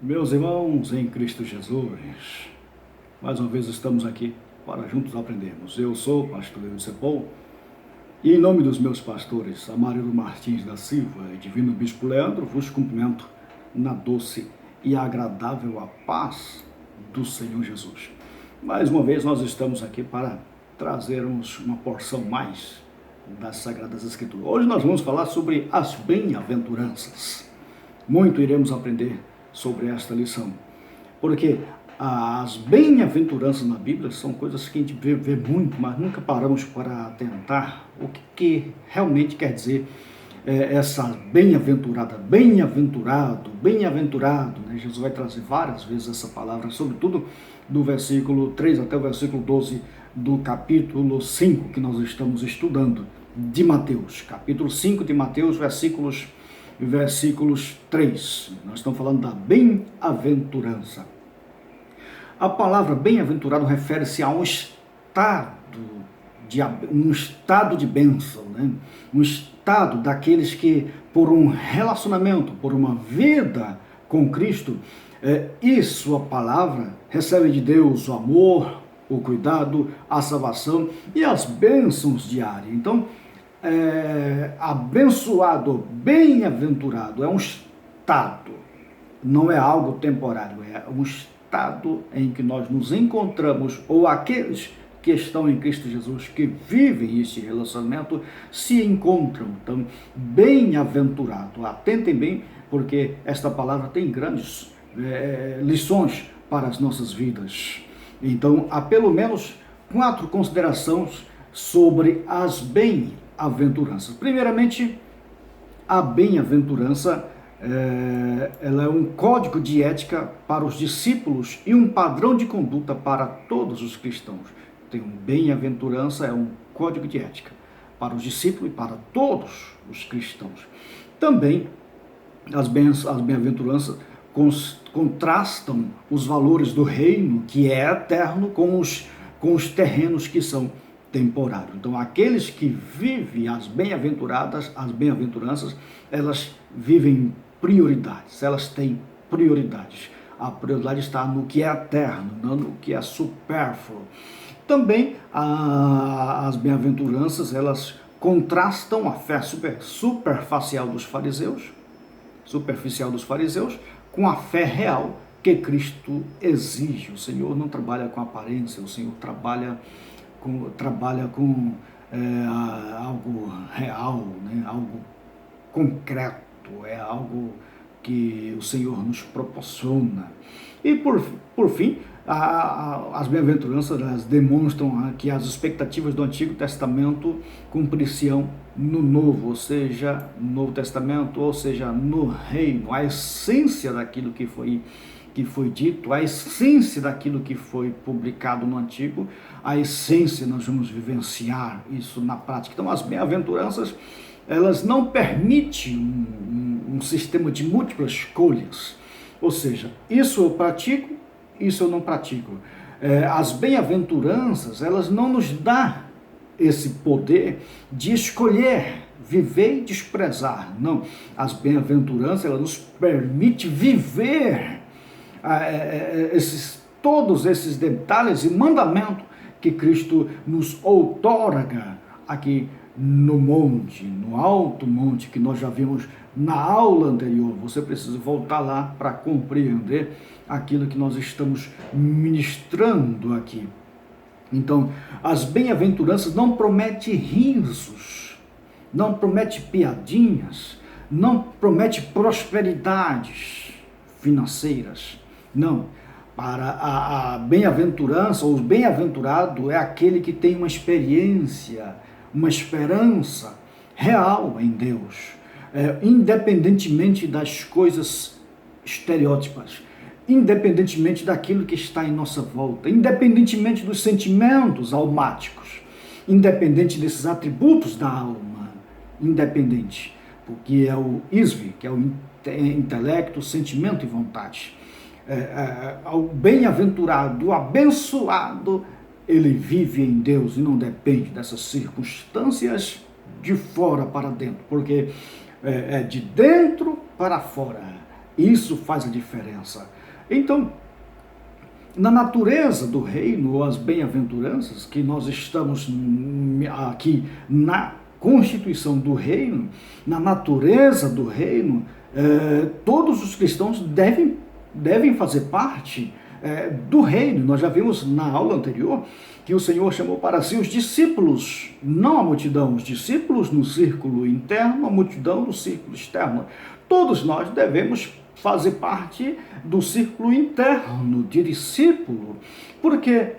Meus irmãos em Cristo Jesus, mais uma vez estamos aqui para juntos aprendermos. Eu sou o pastor Eusebio Cepol e em nome dos meus pastores, Amarildo Martins da Silva e Divino Bispo Leandro, vos cumprimento na doce e agradável a paz do Senhor Jesus. Mais uma vez nós estamos aqui para trazermos uma porção mais das Sagradas Escrituras. Hoje nós vamos falar sobre as bem-aventuranças. Muito iremos aprender sobre esta lição, porque as bem-aventuranças na Bíblia são coisas que a gente vê muito, mas nunca paramos para atentar o que realmente quer dizer essa bem-aventurada, bem-aventurado, né? Jesus vai trazer várias vezes essa palavra, sobretudo do versículo 3 até o versículo 12 do capítulo 5 que nós estamos estudando de Mateus, capítulo 5 de Mateus, versículos 3. Nós estamos falando da bem-aventurança. A palavra bem-aventurado refere-se a um estado de bênção, né? Um estado daqueles que, por um relacionamento, por uma vida com Cristo, isso a palavra recebe de Deus o amor, o cuidado, a salvação e as bênçãos diárias. Então, abençoado, bem-aventurado, é um estado, não é algo temporário, é um estado em que nós nos encontramos, ou aqueles que estão em Cristo Jesus, que vivem esse relacionamento, se encontram. Então, bem-aventurado, atentem bem, porque esta palavra tem grandes lições para as nossas vidas. Então, há pelo menos 4 considerações sobre as bem-aventuranças. Primeiramente, a bem-aventurança ela é um código de ética para os discípulos e um padrão de conduta para todos os cristãos. Tem bem-aventurança, é um código de ética para os discípulos e para todos os cristãos. Também as bem-aventuranças contrastam os valores do reino, que é eterno, com os terrenos que são temporários. Então, aqueles que vivem as bem-aventuranças, elas vivem prioridades, elas têm prioridades. A prioridade está no que é eterno, não no que é supérfluo. Também as bem-aventuranças, elas contrastam a fé superficial dos fariseus, com a fé real que Cristo exige. O Senhor não trabalha com aparência, o Senhor trabalha com algo real, né? Algo concreto, é algo que o Senhor nos proporciona. E por fim, as bem-aventuranças elas demonstram que as expectativas do Antigo Testamento cumpririam no Novo, ou seja, no Novo Testamento, ou seja, no reino, a essência daquilo que foi dito, a essência daquilo que foi publicado no Antigo, a essência nós vamos vivenciar isso na prática. Então, as bem-aventuranças, elas não permitem um sistema de múltiplas escolhas, ou seja, isso eu pratico, isso eu não pratico. As bem-aventuranças, elas não nos dão esse poder de escolher, viver e desprezar. Não, as bem-aventuranças, elas nos permitem viver todos esses detalhes e mandamentos que Cristo nos outorga aqui no monte, no alto monte, que nós já vimos na aula anterior. Você precisa voltar lá para compreender aquilo que nós estamos ministrando aqui. Então, as bem-aventuranças não prometem risos, não prometem piadinhas, não prometem prosperidades financeiras. Não, para a bem-aventurança, ou bem-aventurado é aquele que tem uma experiência, uma esperança real em Deus, independentemente das coisas estereótipas, independentemente daquilo que está em nossa volta, independentemente dos sentimentos almáticos, independente desses atributos da alma, independente, porque é o ISV, que é o intelecto, sentimento e vontade. Ao bem-aventurado, o abençoado, ele vive em Deus e não depende dessas circunstâncias de fora para dentro, porque é de dentro para fora. Isso faz a diferença. Então, na natureza do reino, as bem-aventuranças, que nós estamos aqui na constituição do reino, na natureza do reino, todos os cristãos devem fazer parte do reino. Nós já vimos na aula anterior que o Senhor chamou para si os discípulos, não a multidão, os discípulos no círculo interno, a multidão no círculo externo. Todos nós devemos fazer parte do círculo interno de discípulo, porque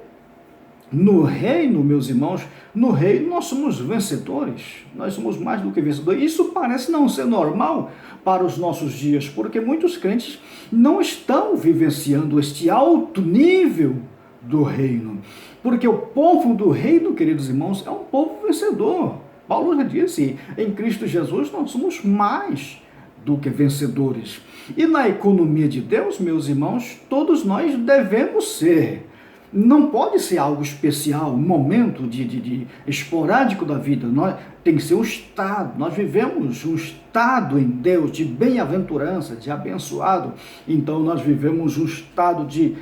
no reino, meus irmãos, no reino nós somos vencedores, nós somos mais do que vencedores. Isso parece não ser normal para os nossos dias, porque muitos crentes não estão vivenciando este alto nível do reino, porque o povo do reino, queridos irmãos, é um povo vencedor. Paulo já disse, em Cristo Jesus nós somos mais do que vencedores. E na economia de Deus, meus irmãos, todos nós devemos ser. Não pode ser algo especial, um momento de esporádico da vida. Tem que ser um estado. Nós vivemos um estado em Deus de bem-aventurança, de abençoado. Então nós vivemos um estado de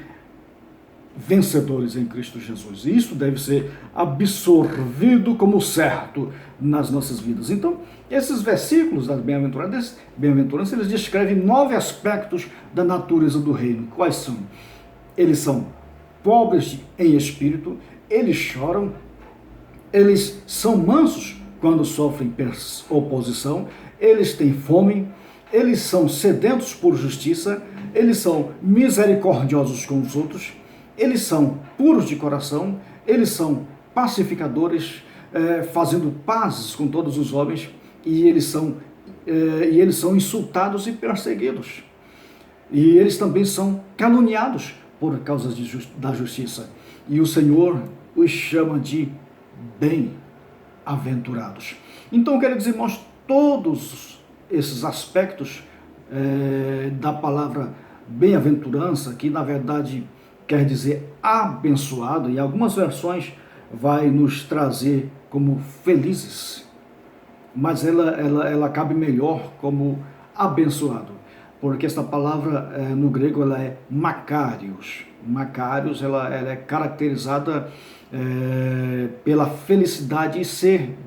vencedores em Cristo Jesus. E isso deve ser absorvido como certo nas nossas vidas. Então, esses versículos das bem-aventuranças, eles descrevem 9 aspectos da natureza do reino. Quais são? Eles são pobres em espírito, eles choram, eles são mansos quando sofrem oposição, eles têm fome, eles são sedentos por justiça, eles são misericordiosos com os outros, eles são puros de coração, eles são pacificadores, fazendo pazes com todos os homens, e eles são insultados e perseguidos. E eles também são caluniados por causa da justiça. E o Senhor os chama de bem-aventurados. Então, queridos irmãos, todos esses aspectos da palavra bem-aventurança, que na verdade quer dizer abençoado, e algumas versões vai nos trazer como felizes, mas ela cabe melhor como abençoado, porque essa palavra no grego ela é makarios. Makarios ela é caracterizada pela felicidade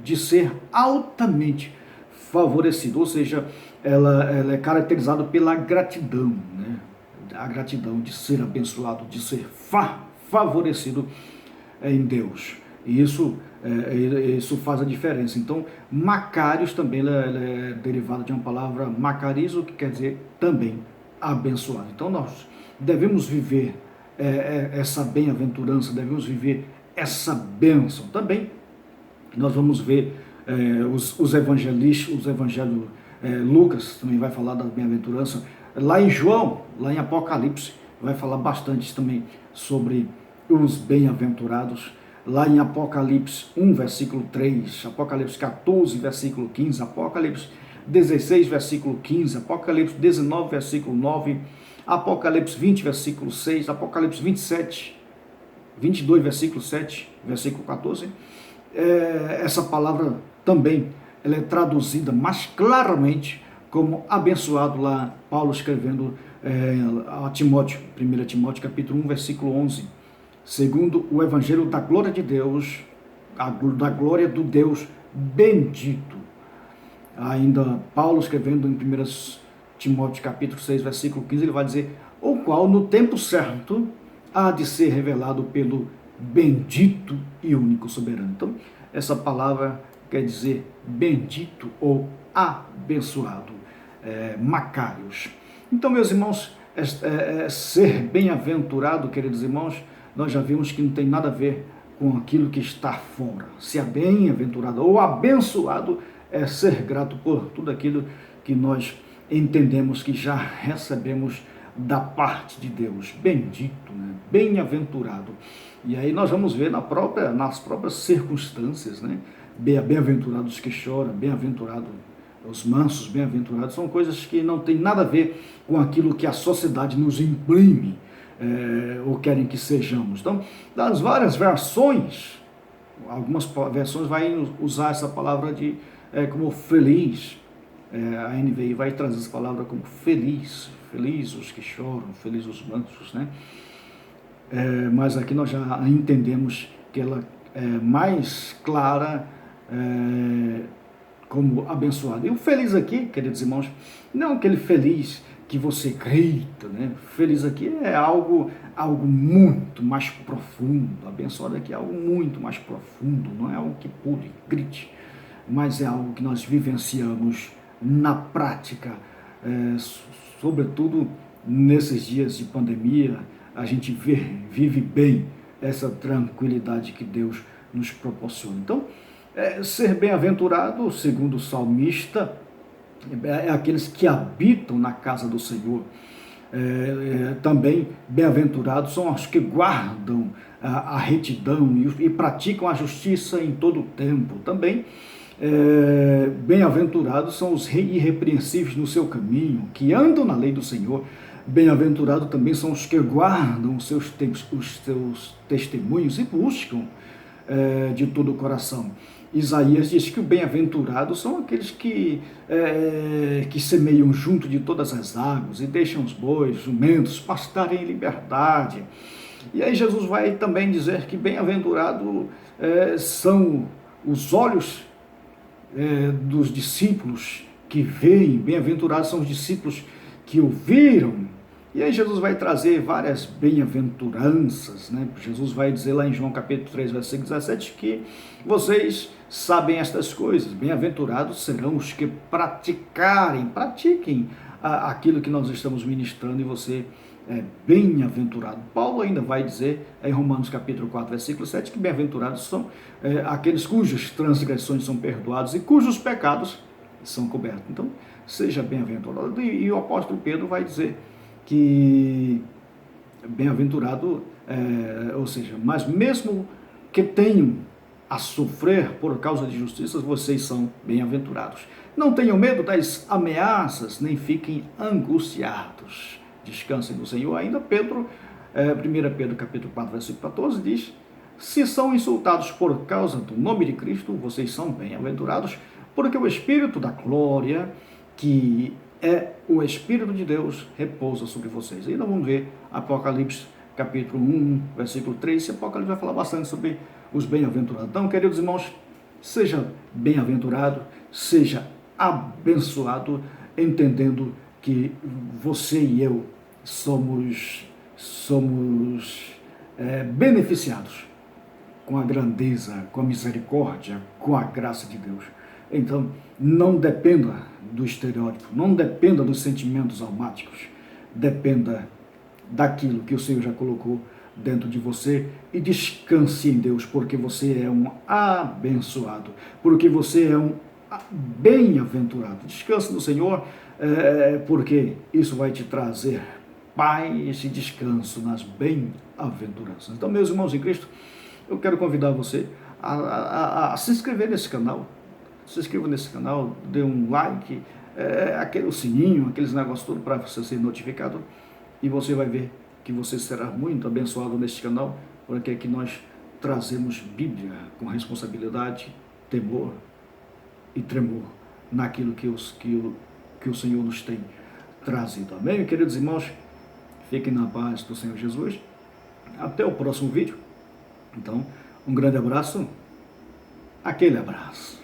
de ser altamente favorecido, ou seja, ela é caracterizada pela gratidão, né? A gratidão de ser abençoado, de ser favorecido em Deus. E isso faz a diferença. Então, Macários também é derivado de uma palavra macarizo, que quer dizer também abençoado. Então, nós devemos viver essa bem-aventurança, devemos viver essa bênção. Também nós vamos ver os evangelistas, Lucas também vai falar da bem-aventurança. Lá em João, lá em Apocalipse, vai falar bastante também sobre os bem-aventurados. Lá em Apocalipse 1, versículo 3, Apocalipse 14, versículo 15, Apocalipse 16, versículo 15, Apocalipse 19, versículo 9, Apocalipse 20, versículo 6, Apocalipse 22, versículo 7, versículo 14. Essa palavra também ela é traduzida mais claramente como abençoado, lá Paulo escrevendo a Timóteo, 1 Timóteo capítulo 1, versículo 11, segundo o evangelho da glória de Deus, da glória do Deus bendito. Ainda Paulo escrevendo em 1 Timóteo capítulo 6, versículo 15, ele vai dizer, o qual no tempo certo há de ser revelado pelo bendito e único soberano. Então, essa palavra quer dizer bendito ou abençoado, Macários. Então, meus irmãos, ser bem-aventurado, queridos irmãos, nós já vimos que não tem nada a ver com aquilo que está fora. Se é bem-aventurado ou abençoado, é ser grato por tudo aquilo que nós entendemos que já recebemos da parte de Deus. Bendito, né? Bem-aventurado. E aí nós vamos ver nas próprias circunstâncias, né? Bem-aventurados que choram, bem-aventurado os mansos, bem-aventurados, são coisas que não tem nada a ver com aquilo que a sociedade nos imprime ou querem que sejamos. Então, das várias versões, algumas versões vai usar essa palavra como feliz, a NVI vai trazer essa palavra como feliz, felizes os que choram, felizes os mansos, né? Mas aqui nós já entendemos que ela é mais clara como abençoado. E o feliz aqui, queridos irmãos, não aquele feliz que você grita, né? Feliz aqui é algo muito mais profundo. Abençoado aqui é algo muito mais profundo, não é algo que pule, grite, mas é algo que nós vivenciamos na prática, sobretudo nesses dias de pandemia. A gente vive bem essa tranquilidade que Deus nos proporciona. Então, ser bem-aventurado, segundo o salmista, é aqueles que habitam na casa do Senhor. Também bem-aventurados são os que guardam a retidão e praticam a justiça em todo o tempo. Também bem-aventurados são os irrepreensíveis no seu caminho, que andam na lei do Senhor. Bem-aventurados também são os que guardam os seus testemunhos e buscam de todo o coração. Isaías diz que o bem-aventurados são aqueles que semeiam junto de todas as águas e deixam os bois, jumentos, pastarem em liberdade. E aí Jesus vai também dizer que bem-aventurados são os olhos dos discípulos que veem, bem-aventurados são os discípulos que ouviram. E aí Jesus vai trazer várias bem-aventuranças, né? Jesus vai dizer lá em João capítulo 3, versículo 17, que vocês sabem estas coisas, bem-aventurados serão os que pratiquem aquilo que nós estamos ministrando, e você é bem-aventurado. Paulo ainda vai dizer em Romanos capítulo 4, versículo 7, que bem-aventurados são aqueles cujas transgressões são perdoadas e cujos pecados são cobertos. Então, seja bem-aventurado. E o apóstolo Pedro vai dizer que bem-aventurado, ou seja, mas mesmo que tenham a sofrer por causa de justiça, vocês são bem-aventurados. Não tenham medo das ameaças, nem fiquem angustiados. Descansem no Senhor. Ainda Pedro, 1 Pedro capítulo 4, versículo 14, diz: se são insultados por causa do nome de Cristo, vocês são bem-aventurados, porque o Espírito da glória, que é o Espírito de Deus, repousa sobre vocês. Ainda vamos ver Apocalipse capítulo 1, versículo 3, esse Apocalipse vai falar bastante sobre os bem-aventurados. Então, queridos irmãos, seja bem-aventurado, seja abençoado, entendendo que você e eu somos beneficiados com a grandeza, com a misericórdia, com a graça de Deus. Então, não dependa do estereótipo, não dependa dos sentimentos almáticos, dependa daquilo que o Senhor já colocou dentro de você e descanse em Deus, porque você é um abençoado, porque você é um bem-aventurado. Descanse no Senhor, porque isso vai te trazer paz e descanso nas bem-aventuranças. Então, meus irmãos em Cristo, eu quero convidar você a se inscrever nesse canal. Se inscreva nesse canal, dê um like, o sininho, aqueles negócios todos para você ser notificado, e você vai ver que você será muito abençoado neste canal, porque aqui nós trazemos Bíblia com responsabilidade, temor e tremor naquilo que o Senhor nos tem trazido. Amém, queridos irmãos? Fiquem na paz do Senhor Jesus. Até o próximo vídeo. Então, um grande abraço. Aquele abraço.